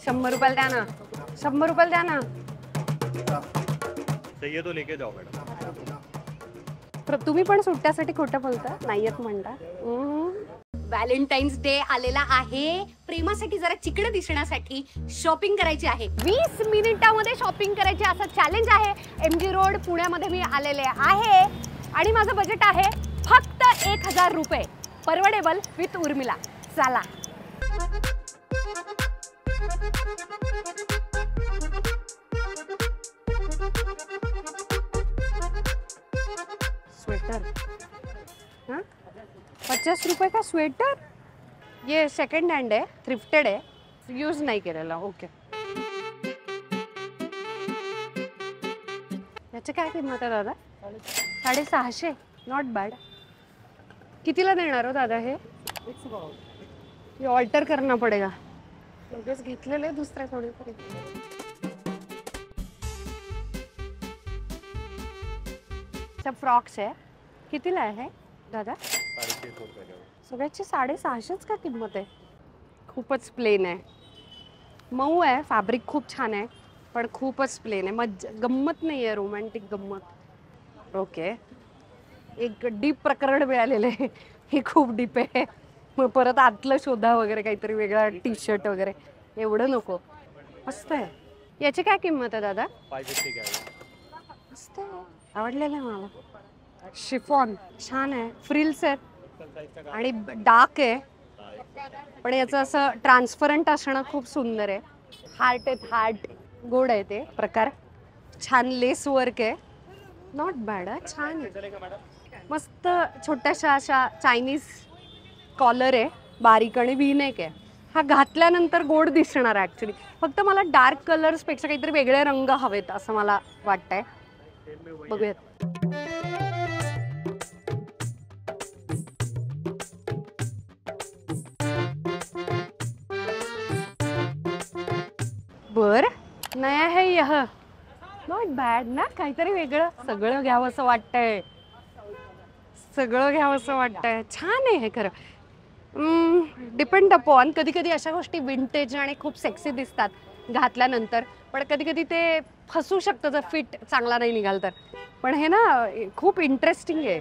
100 रुपयाला द्या ना, 100 रुपयाला द्या ना. चाहिए तो लेके जाओ मैडम. तुम्ही पण सुट्ट्यासाठी खोटं बोलता, नाहीयेत म्हणता. व्हॅलेंटाईन्स डे आलेला आहे. प्रेमासाठी जरा चिकन दिसण्यासाठी शॉपिंग करायची आहे. 20 मिनिटांमध्ये शॉपिंग करायची असं चॅलेंज आहे. MG रोड पुण्यामध्ये मी आलेले आहे आणि माझं बजेट आहे फक्त 1000 रुपये. परवडेबल विथ उर्मिला. चला. स्वेटर 50 रुपये का स्वेटर. ये सेकंड हँड आहे, थ्रिफ्टेड आहे, यूज नाही केलेला. ओके. याची काय किंमत आहे दादा? 650. Not bad. कितीला देणार हो दादा हे? ऑल्टर करना पडेगा. लगेच घेतलेले दुसऱ्या थोडीतरी. फ्रॉक्स आहे. कितीला आहे दादा? 650 रुपये. सगळ्याची 650च का किंमत आहे? खूपच प्लेन आहे. मऊ आहे, फॅब्रिक खूप छान आहे, पण खूपच प्लेन आहे. गंमत नाही आहे, रोमॅन्टिक गंमत. ओके. एक डीप प्रकरण मिळालेलं आहे. हे खूप डीप आहे. मग परत आतलं शोधा वगैरे काहीतरी वेगळा टी-शर्ट वगैरे. एवढं नको. मस्त आहे. याची काय किंमत आहे दादा? 550 का है. मस्त आहे, आवडलेलं आहे मला. शिफॉन छान आहे, फ्रिल्स आहेत आणि डार्क आहे, पण याचं असं ट्रान्सपरंट असणं खूप सुंदर आहे. हार्ट आहेत, हार्ट गोड आहे ते प्रकार. छान लेस वर्क आहे. नॉट बॅड आहे, छान आहे. मस्त छोट्याशा अशा चायनीज कॉलर आहे, बारीक आणि व्ही-नेक आहे. हा घातल्यानंतर गोड दिसणार आहे ॲक्च्युली. फक्त मला डार्क कलर्सपेक्षा काहीतरी वेगळे रंग हवेत असं मला वाटतंय. बघूयात. बर नया है यह. नॉट बॅड ना, काहीतरी वेगळं. सगळं घ्यावं असं वाटतंय, सगळं घ्यावं असं वाटतंय. छान आहे हे खरं. Depend upon. कधी कधी अशा गोष्टी विंटेज आणि खूप सेक्सी दिसतात घातल्यानंतर, पण कधी कधी ते फसू शकतं जर फिट चांगला नाही निघाल तर. पण हे ना खूप इंटरेस्टिंग आहे.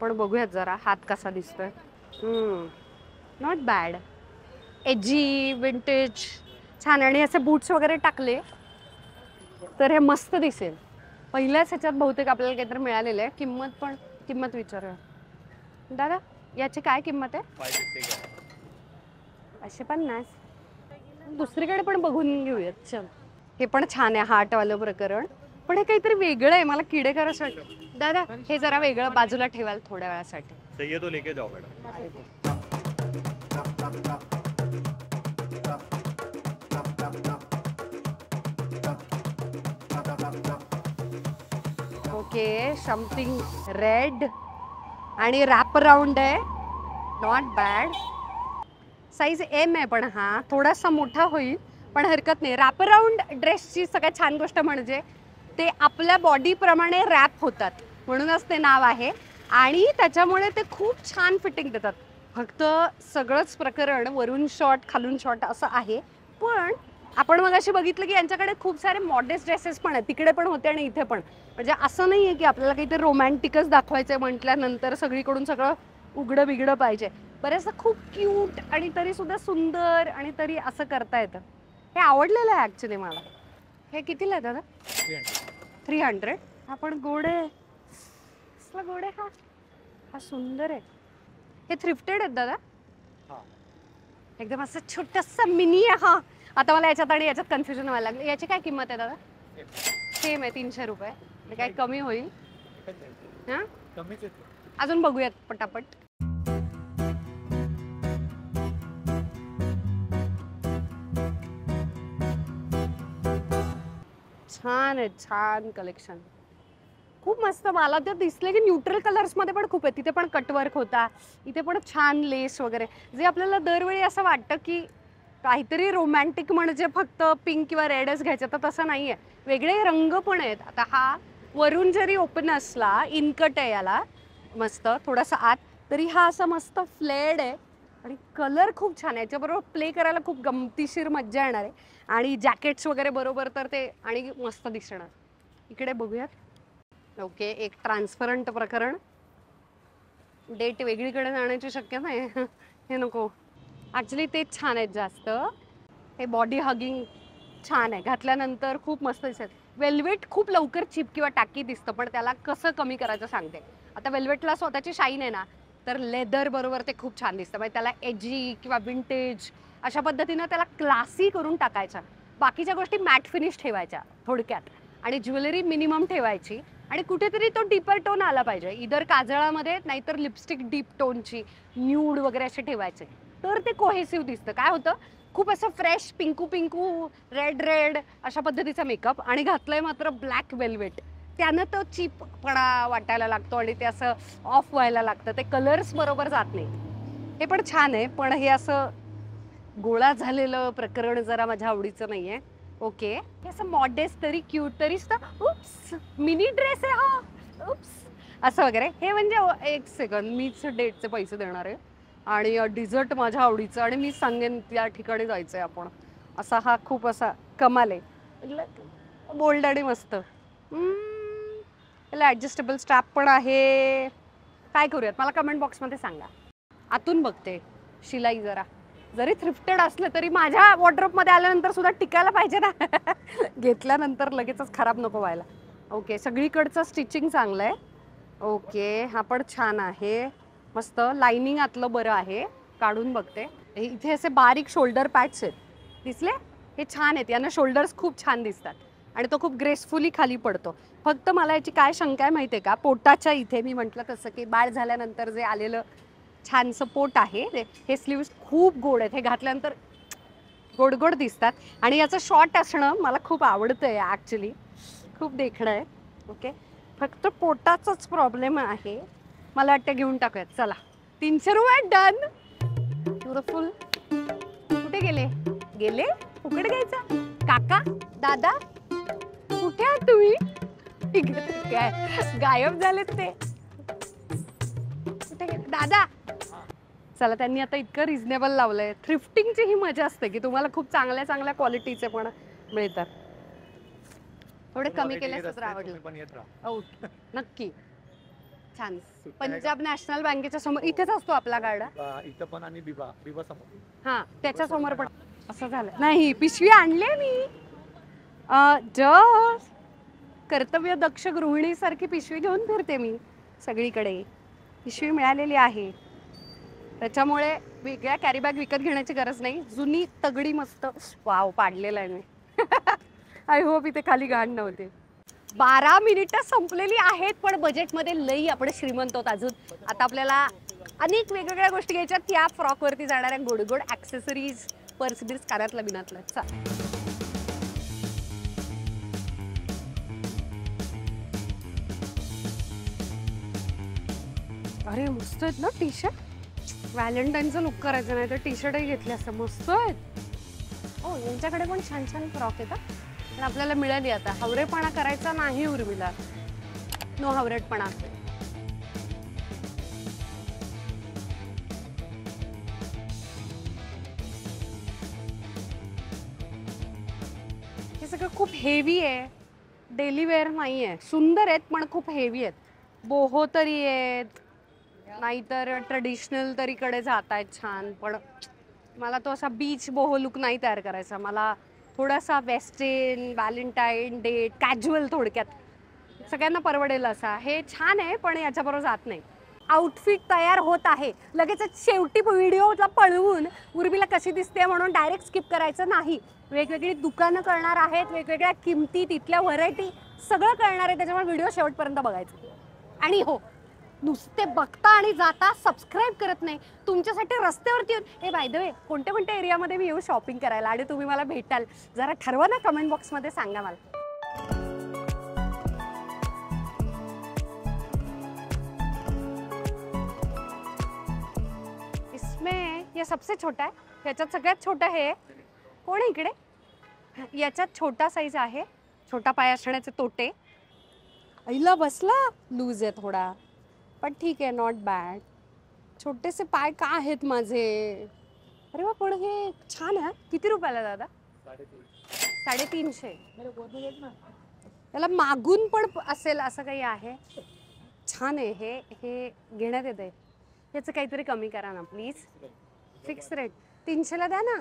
पण बघूयात जरा हात कसा दिसतोय. Not bad. एजी विंटेज छान. आणि असे बूट्स वगैरे टाकले तर हे मस्त दिसेल. पहिल्याच ह्याच्यात बहुतेक आपल्याला काहीतरी मिळालेलं आहे. किंमत विचारूया दादा. याची काय किंमत आहे? 550 का है. 550. दुसरीकडे पण बघून घेऊयात. चल. हे पण छान आहे, हार्टवालं प्रकरण, पण हे काहीतरी वेगळं आहे. मला किडेकर असं वाटतं. दादा हे जरा वेगळं बाजूला ठेवाल थोड्या वेळासाठी. चाहिए तो लेके जाओ मैडम. ओके. समथिंग रेड आणि रॅप अराउंड आहे. Not bad. साईज M आहे, पण हा थोडासा मोठा होईल, पण हरकत नाही. रॅप अराउंड ड्रेसची सगळ्यात छान गोष्ट म्हणजे ते आपल्या बॉडीप्रमाणे रॅप होतात, म्हणूनच ते नाव आहे. आणि त्याच्यामुळे ते खूप छान फिटिंग देतात. फक्त सगळंच प्रकरण वरून शॉर्ट खालून शॉर्ट असं आहे. पण आपण मग अशी बघितलं की यांच्याकडे खूप सारे मॉडेस्ट ड्रेसेस पण आहेत. तिकडे पण होते आणि इथे पण. म्हणजे असं नाही आहे की आपल्याला काहीतरी रोमॅन्टिकच दाखवायचं म्हटल्यानंतर सगळीकडून सगळं उघडं बिघडं पाहिजे. बरेचदा खूप क्यूट आणि तरी सुद्धा सुंदर आणि तरी असं करता येतं. हे आवडलेलं आहे ॲक्च्युली मला. हे कितीला आहे दादा? 300. हा पण गोड आहे. कसला गोड आहे हा. हा सुंदर आहे. हे थ्रिफ्टेड आहेत दादा? एकदम असं छोटंसं मिनी आहे. हा आता मला याच्यात आणि याच्यात कन्फ्युजन व्हायला लागलं. याची काय किंमत आहे दादा? सेम आहे, 300 रुपये. काय कमी होईल? हां अजून बघूयात पटापट. छान आहे, छान कलेक्शन. खूप मस्त. मला ते दिसले की न्यूट्रल कलर्समध्ये पण खूप आहे. तिथे पण कटवर्क होता, इथे पण छान लेस वगैरे. जे आपल्याला दरवेळी असं वाटतं की काहीतरी रोमॅन्टिक म्हणजे फक्त पिंक किंवा रेडच घ्यायचं, तर तसं नाही आहे. वेगळे रंग पण आहेत. आता हा वरून जरी ओपन असला, इनकट आहे याला मस्त थोडासा आत, तरी हा असा मस्त फ्लेड आहे. आणि कलर खूप छान आहे, याच्याबरोबर प्ले करायला खूप गमतीशीर मज्जा येणार आहे. आणि जॅकेट्स वगैरे बरोबर तर ते आणि मस्त दिसणार. इकडे बघूयात. ओके, एक ट्रान्सपरंट प्रकरण. डेट वेगळीकडे जाण्याची शक्यता आहे. हे नको. ॲक्च्युली तेच छान आहेत जास्त. हे बॉडी हगिंग छान आहे, घातल्यानंतर खूप मस्त दिसत. वेल्वेट खूप लवकर चिप किंवा टाकी दिसतं, पण त्याला कसं कमी करायचं सांगते. आता वेल्वेटला स्वतःची शाईन आहे ना, तर लेदर बरोबर ते खूप छान दिसतं. म्हणजे त्याला एजी किंवा विंटेज अशा पद्धतीनं त्याला क्लासी करून टाकायचं. बाकीच्या गोष्टी मॅट फिनिश ठेवायच्या थोडक्यात, आणि ज्वेलरी मिनिमम ठेवायची. आणि कुठेतरी तो डीपर टोन आला पाहिजे, इधर काजळामध्ये नाहीतर लिपस्टिक डीप टोनची न्यूड वगैरे असे ठेवायचे, तर ते कोहेसिव्ह दिसतं. काय होतं, खूप असं fresh Pinku Pinku red red अशा पद्धतीचा मेकअप आणि घातलंय मात्र ब्लॅक वेल्वेट, त्यानं तो चीपपणा वाटायला लागतो आणि ते असं ऑफ व्हायला लागतं. ते कलर्स बरोबर जात नाही. हे पण छान आहे, पण हे असं गोळा झालेलं प्रकरण जरा माझ्या आवडीचं नाहीये. ओके, हे असं मॉडेस्ट तरी क्यूट तरी उप्स मिनी ड्रेस आहे हा, उप्स असं वगैरे. हे म्हणजे एक सेकंड, मीच डेटचे पैसे देणार आहे आणि डिझर्ट माझ्या आवडीचं आणि मी सांगेन त्या ठिकाणी जायचंय आपण, असा हा खूप असा कमाल आहे, बोल्ड आणि मस्त. त्याला ॲडजस्टेबल स्ट्रॅप पण आहे. काय करूयात, मला कमेंट बॉक्समध्ये सांगा. आतून बघते शिलाई जरा, जरी थ्रिफ्टेड असलं तरी माझ्या वॉर्डरोबमध्ये आल्यानंतर सुद्धा टिकायला पाहिजे ना. घेतल्यानंतर लगेचच खराब नको व्हायला. ओके, सगळीकडचं स्टिचिंग चांगलं आहे. ओके, हा पण छान आहे, मस्त. लाइनिंग आतलं बरं आहे, काढून बघते. इथे असे बारीक शोल्डर पॅड्स आहेत, दिसले? हे छान आहेत, यांना शोल्डर्स खूप छान दिसतात आणि तो खूप ग्रेसफुली खाली पडतो. फक्त मला याची काय शंका आहे माहिती आहे का, पोटाच्या इथे मी म्हटलं तसं की बाळ झाल्यानंतर जे आलेलं छानसं पोट आहे, हे स्लीव्स खूप गोड आहेत, हे घातल्यानंतर गोड गोड दिसतात. आणि याचं शॉर्ट असणं मला खूप आवडतं आहे, ॲक्च्युली खूप देखणं आहे. ओके, फक्त पोटाचाच प्रॉब्लेम आहे. मला वाटतं घेऊन टाकूयात, चला. 300 रुपये डन. ब्युटिफुल. कुठे गेले गेले फुकट घ्यायचा. काका दादा कुठे आहात तुम्ही? काय गायब झालेत ते, कुठे गेले दादा? चला, त्यांनी आता इतकं रिझनेबल लावलंय. थ्रिफ्टिंगची ही मजा असते की तुम्हाला खूप चांगल्या चांगल्या क्वालिटीचे पण मिळतात. थोडे कमी केले तर आवडलं. ओ नक्की, छान. पंजाब नॅशनल बँकेच्या समोर इथेच असतो आपला गार्डन, इथं पण आणि बिबा समोर. हा, त्याच्या समोर पण असं झालं. नाही, पिशवी आणले मी. कर्तव्य दक्ष गृहिणीसारखी पिशवी घेऊन फिरते मी सगळीकडे. पिशवी मिळालेली आहे, त्याच्यामुळे वेगळ्या कॅरी बॅग विकत घेण्याची गरज नाही. जुनी तगडी मस्त वाव पाडलेला आहे मी. आय होप इथे खाली घाण नव्हते. 12 मिनिटं संपलेली आहेत, पण बजेटमध्ये लई आपण श्रीमंत आहोत अजून. आता आपल्याला अनेक वेगवेगळ्या गोष्टी घ्यायच्या, त्या फ्रॉकवरती जाणाऱ्या गोड गोड ॲक्सेसरीज, पर्स बिर्स, कानातलं बिनातलं. चल, अरे मस्त आहेत ना टी शर्ट. व्हॅलेंटाईनचं लुक करायचं नाही तर टी शर्टही घेतले असं. मस्त आहेत. हो, यांच्याकडे पण छान छान फ्रॉक येतात, पण आपल्याला मिळाली. आता हावरेपणा करायचा नाही उर्मिला, नो हावरेटपणा. हे सगळं खूप हेवी आहे, डेली वेअर नाही आहे. सुंदर आहेत पण खूप हेवी आहेत. बोहो तरी आहेत, नाहीतर ट्रेडिशनल तरीकडे जात आहेत छान, पण मला तो असा बीच बोहो लुक नाही तयार करायचा. मला थोडासा वेस्टर्न, व्हॅलेंटाईन डेट, कॅज्युअल, थोडक्यात सगळ्यांना परवडेल असा. हे छान आहे पण याच्याबरोबर जात नाही. आउटफिट तयार होत आहे, लगेच शेवटी व्हिडिओला पळवून उर्मिला कशी दिसते म्हणून डायरेक्ट स्किप करायचं नाही. वेगवेगळी दुकानं करणार आहेत, वेगवेगळ्या किमती, तिथल्या व्हरायटी सगळं करणार आहे, त्याच्यामुळे व्हिडिओ शेवटपर्यंत बघायचं. आणि हो, नुसते बघता आणि जाता सबस्क्राईब करत नाही. तुमच्यासाठी रस्त्यावरती येऊन, हे बाय द वे कोणत्या कोणत्या एरियामध्ये मी येऊ शॉपिंग करायला आणि तुम्ही मला भेटाल, जरा ठरवा ना कमेंट बॉक्समध्ये, सांगा मला. इसमें ये सबसे छोटा है, याच्यात सगळ्यात छोटा हे कोण आहे इकडे. याच्यात छोटा साईज आहे, छोटा पाय असण्याचे तोटे. आईला बसला, लूज आहे थोडा, पण ठीक आहे, नॉट बॅड. छोटेसे पाय का आहेत माझे. अरे वा, पण हे छान आहे. किती रुपयाला दादा? 350. त्याला मागून पण असेल असं काही आहे. छान आहे हे. हे घेण्यात येते. याचं काहीतरी कमी करा ना प्लीज. फिक्स रेट 300ला द्या ना.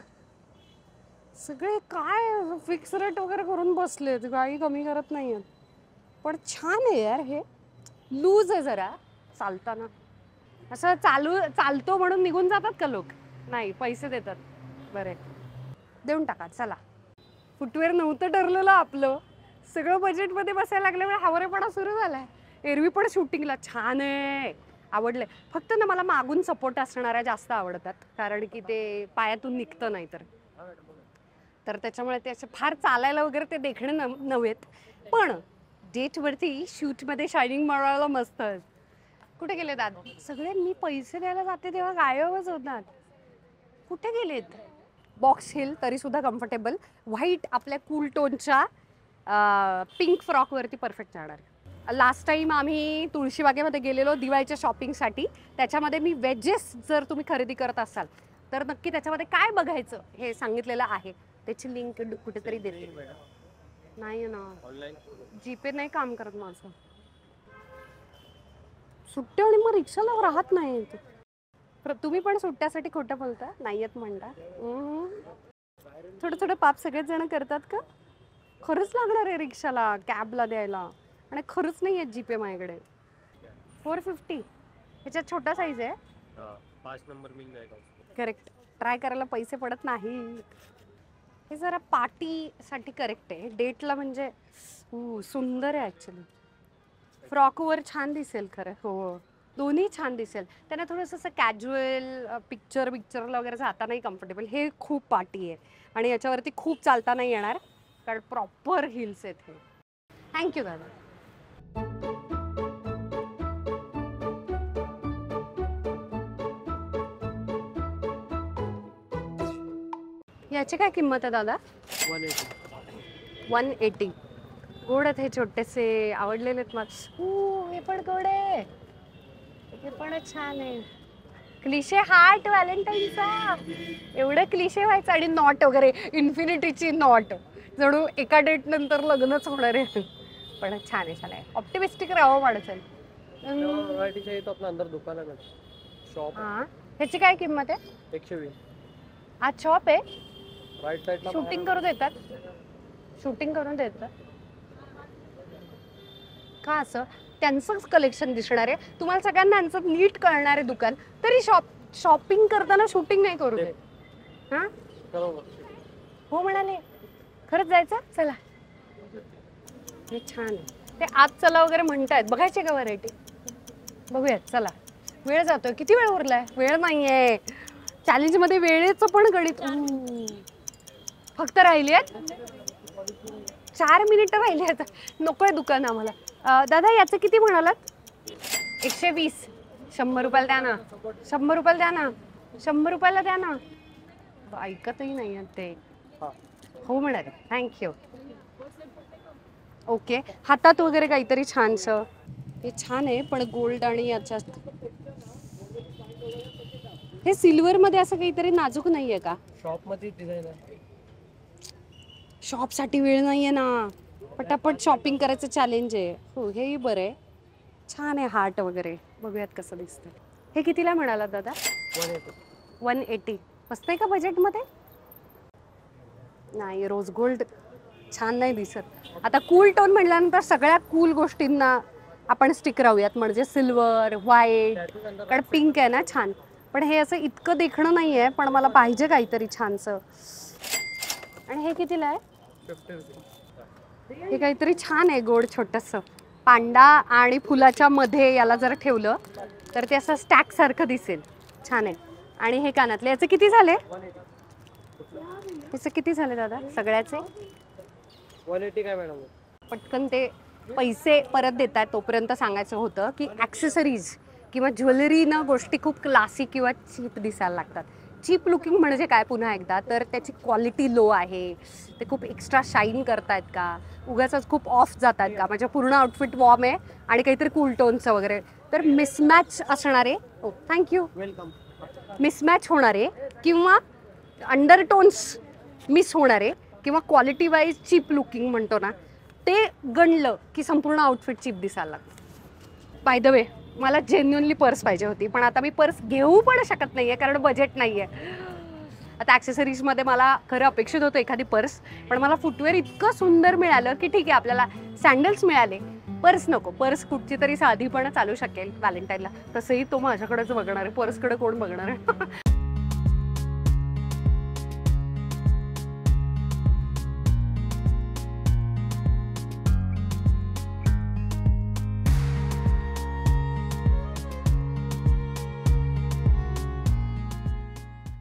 सगळे काय फिक्स रेट वगैरे करून बसलेत, काही कमी करत नाहीयेत. पण छान आहे यार हे. लूज आहे जरा चालताना. असं चालतो म्हणून निघून जातात का लोक? नाही, पैसे देतात. बरे देऊन टाका. चला, फुटवेअर नव्हतं ठरलेलं आपलं, सगळं बजेटमध्ये बसायला लागल्यामुळे हावरेपणा सुरू झालाय. एरवी पण शूटिंगला छान आहे, आवडलंय. फक्त ना मला मागून सपोर्ट असणाऱ्या जास्त आवडतात, कारण की ते पायातून निघतं नाही तर त्याच्यामुळे ते असे फार चालायला वगैरे ते देखणे नव्हेत. पण डेटवरती शूटमध्ये शायनिंग मारायला मस्त. कुठे गेले दादा सगळे? मी पैसे द्यायला जाते तेव्हा गायबच होतात. कुठे गेलेत? बॉक्स हिल तरी सुद्धा कम्फर्टेबल. व्हाईट आपल्या कूल टोनच्या पिंक फ्रॉकवरती परफेक्ट जाणार. लास्ट टाइम आम्ही तुळशीबागेमध्ये गेलेलो दिवाळीच्या शॉपिंगसाठी. त्याच्यामध्ये मी वेजेस जर तुम्ही खरेदी करत असाल तर नक्की त्याच्यामध्ये काय बघायचं हे सांगितलेलं आहे. त्याची लिंक कुठेतरी दिली नाही ना. जीपे नाही काम करत माझं. सुट्ट्या आणि मग रिक्षाला राहत नाही. तुम्ही पण सुट्ट्यासाठी खोटं बोलता? नाही येत म्हणता. थोडं थोडं पाप सगळेच जण करतात का? खरंच लागणार आहे रिक्षाला, कॅबला द्यायला, आणि खरंच नाही आहे जीपे माझ्याकडे. 450 ह्याच्यात छोटा साईज आहे. 5 नंबर मिल जाएगा. करेक्ट. ट्राय करायला पैसे पडत नाही. हे जरा पार्टीसाठी करेक्ट आहे. डेटला म्हणजे सुंदर आहे ॲक्च्युली. फ्रॉकवर छान दिसेल खरं. हो, दोन्ही छान दिसेल. त्यांना थोडंसं असं कॅज्युअल पिक्चरला वगैरे जाता नाही कम्फर्टेबल. हे खूप पार्टी आहे आणि याच्यावरती खूप चालता नाही येणार, कारण प्रॉपर हिल्स आहेत हे. थँक्यू दादा. याची काय किंमत आहे दादा? 180. गोड आहेत हे छोटेसे, आवडलेले आहेत मला. हे पण गोड आहे. हे पण छान आहे. क्लिशे हार्ट व्हॅलेंटाईनचा. एवढं क्लिशे व्हायचं. आणि नॉट वगैरे, इन्फिनिटीची नॉट, जणू एका डेट नंतर लग्नच होणार आहे. पण छान आहे, छान आहे. ऑप्टिमिस्टिक राहावं माणसाने. तो अपना अंदर दुकान है शॉप. हां, ह्याची काय किंमत आहे? 120. आज शॉप आहे. राईट साइडला शूटिंग करून देतात. शूटिंग करून देतात का? असं त्यांचंच कलेक्शन दिसणार आहे तुम्हाला सगळ्यांना. यांचं नीट कळणार आहे दुकान. तरी शॉपिंग करताना शूटिंग नाही करू देत. हां, हो म्हणाले. खरंच जायचं? चला. हे छान आहे. ते आज चला वगैरे म्हणतायत. बघायचे का व्हरायटी? बघूयात. चला, वेळ जातोय. किती वेळ उरलाय? वेळ नाहीये. चॅलेंजमध्ये वेळेचं पण गणित. फक्त राहिली आहेत 4 मिनिटं राहिली आहेत. नकोय दुकान आम्हाला. दादा याचं किती म्हणालात? 120. 100 रुपयाला द्या ना. 100 रुपयाला द्या ना. 100 रुपयाला द्या ना. ऐकतही नाही ते. हो म्हणाले. थँक्यू. ओके. हातात वगैरे काहीतरी छानसं. हे छान आहे पण गोल्ड आणि याच्यात हे सिल्वर मध्ये असं काहीतरी नाजूक नाहीये का? शॉप मध्ये डिझाइन आहे. शॉपसाठी वेळ नाहीये ना. पटापट शॉपिंग करायचं चॅलेंज आहे. हो, हेही बरं आहे. छान आहे हार्ट वगैरे. बघूयात कसं दिसतं. हे कितीला म्हणाला दादा? 180. मस्त आहे का बजेटमध्ये? नाही, रोज गोल्ड छान नाही दिसत. आता कूल टोन म्हटल्यानंतर सगळ्या कूल गोष्टींना आपण स्टिक राहूयात. म्हणजे सिल्वर, व्हाईट, कारण पिंक आहे ना छान. पण हे असं इतकं देखणं नाही आहे. पण मला पाहिजे काहीतरी छानसं. आणि हे कितीला आहे? 50. हे काहीतरी छान आहे गोड छोटंसं. पांडा आणि फुलाच्या मध्ये याला जर ठेवलं तर ते असं स्टॅक सारखं दिसेल. छान आहे. आणि हे कानातले याचे किती झाले? याचे किती झाले दादा सगळ्याचे? 180 काय मॅडम? पटकन ते पैसे परत देत आहेत तोपर्यंत सांगायचं होतं की ॲक्सेसरीज किंवा ज्वेलरीनं गोष्टी खूप क्लासिक किंवा चीप दिसायला लागतात. चीप लुकिंग म्हणजे काय पुन्हा एकदा तर त्याची क्वालिटी लो आहे. ते खूप एक्स्ट्रा शाईन करतायत का? उगाचच खूप ऑफ जात आहेत का? म्हणजे पूर्ण आउटफिट वॉर्म आहे आणि काहीतरी कूल टोनचं वगैरे. तर मिसमॅच असणारे, ओ थँक्यू, वेलकम. मिसमॅच होणारे किंवा अंडरटोन्स मिस होणारे किंवा क्वालिटी वाईज चीप लुकिंग म्हणतो ना, ते गणलं की संपूर्ण आउटफिट चीप दिसायला लागतं. बाय द वे, मला जेन्युअनली पर्स पाहिजे होती, पण आता मी पर्स घेऊ पण शकत नाही आहे कारण बजेट नाही आहे. आता ॲक्सेसरीजमध्ये मला खरं अपेक्षित होतं एखादी पर्स, पण मला फुटवेअर इतकं सुंदर मिळालं की ठीक आहे, आपल्याला सँडल्स मिळाले, पर्स नको. पर्स कुठची तरी साधी पण चालू शकेल व्हॅलेंटाईनला. तसंही तो माझ्याकडेच बघणार आहे, पर्सकडे कोण बघणार आहे.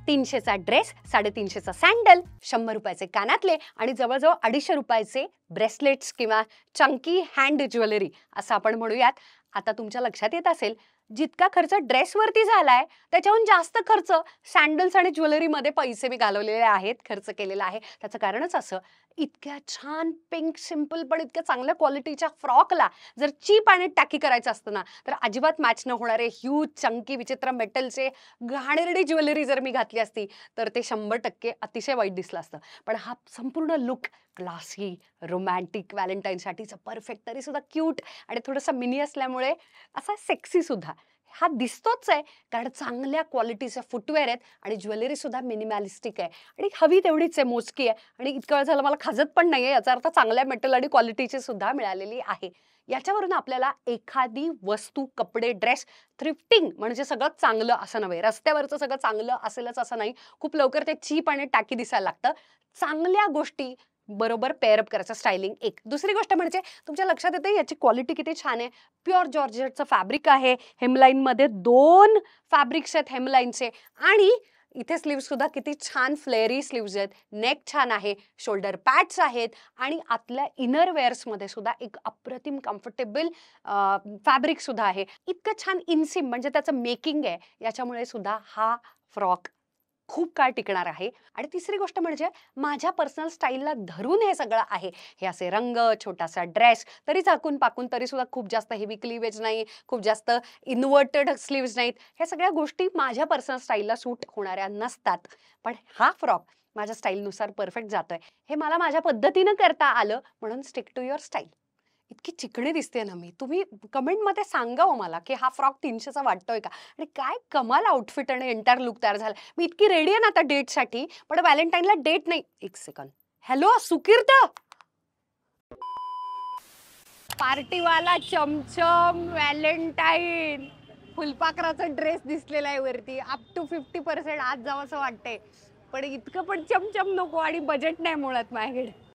$300चा ड्रेस, $350चा सँडल, $100 कानातले आणि जवळजवळ $250 ब्रेसलेट्स किंवा चंकी हँड ज्वेलरी असं आपण म्हणूयात. आता तुमच्या लक्षात येत असेल, जितका खर्च ड्रेसवरती झालाय त्याच्याहून जास्त खर्च सँडल्स आणि ज्वेलरीमध्ये पैसे मी घालवलेले आहेत, खर्च केलेला आहे. त्याचं कारणच असं, इतक्या छान पिंक सिम्पल पण इतक्या चांगल्या क्वालिटीच्या फ्रॉकला जर चीप आणि टॅकी करायचं असतं ना, तर अजिबात मॅच न होणारे ह्यूज चंकी विचित्र मेटलचे घाणेरडी ज्वेलरी जर मी घातली असती तर ते 100% अतिशय वाईट दिसलं असतं. पण हा संपूर्ण लुक क्लासी, रोमॅन्टिक, व्हॅलेंटाईनसाठीचं परफेक्ट, तरी सुद्धा क्यूट आणि थोडंसं मिनी असल्यामुळे असा सेक्सी सुद्धा हा दिसतोच आहे. कारण चांगल्या क्वालिटीचे फुटवेअर आहेत आणि ज्वेलरी सुद्धा मिनिमॅलिस्टिक आहे आणि हवी तेवढीच आहे, मोजकी आहे. आणि इतकं वेळ झालं मला खाजत पण नाहीये, याचा अर्थ चांगल्या मेटल आणि क्वालिटीची सुद्धा मिळालेली आहे. याच्यावरून आपल्याला एखादी वस्तू, कपडे, ड्रेस थ्रिफ्टिंग म्हणजे सगळं चांगलं असं नव्हे, रस्त्यावरचं सगळं चांगलं असेलच असं नाही. खूप लवकर ते चीप आणि टॅकी दिसायला लागतं. चांगल्या गोष्टी बरोबर पेअरअप करायचं, स्टायलिंग एक. दुसरी गोष्ट म्हणजे तुमच्या लक्षात येते याची क्वालिटी किती छान आहे. प्युअर जॉर्जेटचं फॅब्रिक आहे. हेमलाईनमध्ये 2 फॅब्रिक्स आहेत हेमलाईनचे आणि इथे स्लीव्स सुद्धा किती छान फ्लेअरी स्लीव्स आहेत. नेक छान आहे, शोल्डर पॅड्स आहेत आणि आतल्या इनर वेअर्समध्ये सुद्धा एक अप्रतिम कम्फर्टेबल फॅब्रिक सुद्धा आहे. इतकं छान इनसिम म्हणजे त्याचं मेकिंग आहे, याच्यामुळे सुद्धा हा फ्रॉक खूप काळ टिकणार आहे. आणि तिसरी गोष्ट म्हणजे माझ्या पर्सनल स्टाईलला धरून हे सगळं आहे. हे असे रंग, छोटासा ड्रेस, तरी झाकून पाकून, तरी सुद्धा खूप जास्त हेवी क्लीवेज नाही, खूप जास्त इन्व्हर्टेड स्लीव्स नाहीत. ह्या सगळ्या गोष्टी माझ्या पर्सनल स्टाईलला सूट होणाऱ्या नसतात. पण हा फ्रॉक माझ्या स्टाईलनुसार परफेक्ट जातोय. हे मला माझ्या पद्धतीनं करता आलं, म्हणून स्टिक टू युअर स्टाईल. इतकी चिकणी दिसते ना मी. तुम्ही कमेंटमध्ये सांगा हो मला की हा फ्रॉक 300चा वाटतोय का, आणि काय कमाल आउटफिट आणि एंटायर लुक तयार झाला. मी इतकी रेडी आहे ना आता डेटसाठी, पण व्हॅलेंटाईनला डेट नाही. एक सेकंड. हॅलो सुकीर्त, पार्टीवाला चमचम व्हॅलेंटाईन फुलपाखराचा ड्रेस दिसलेला आहे वरती. अप टू 50% आज जावं असं वाटतंय, पण इतकं पण चमचम नको आणि बजेट नाही मुळात माझ्याकडे.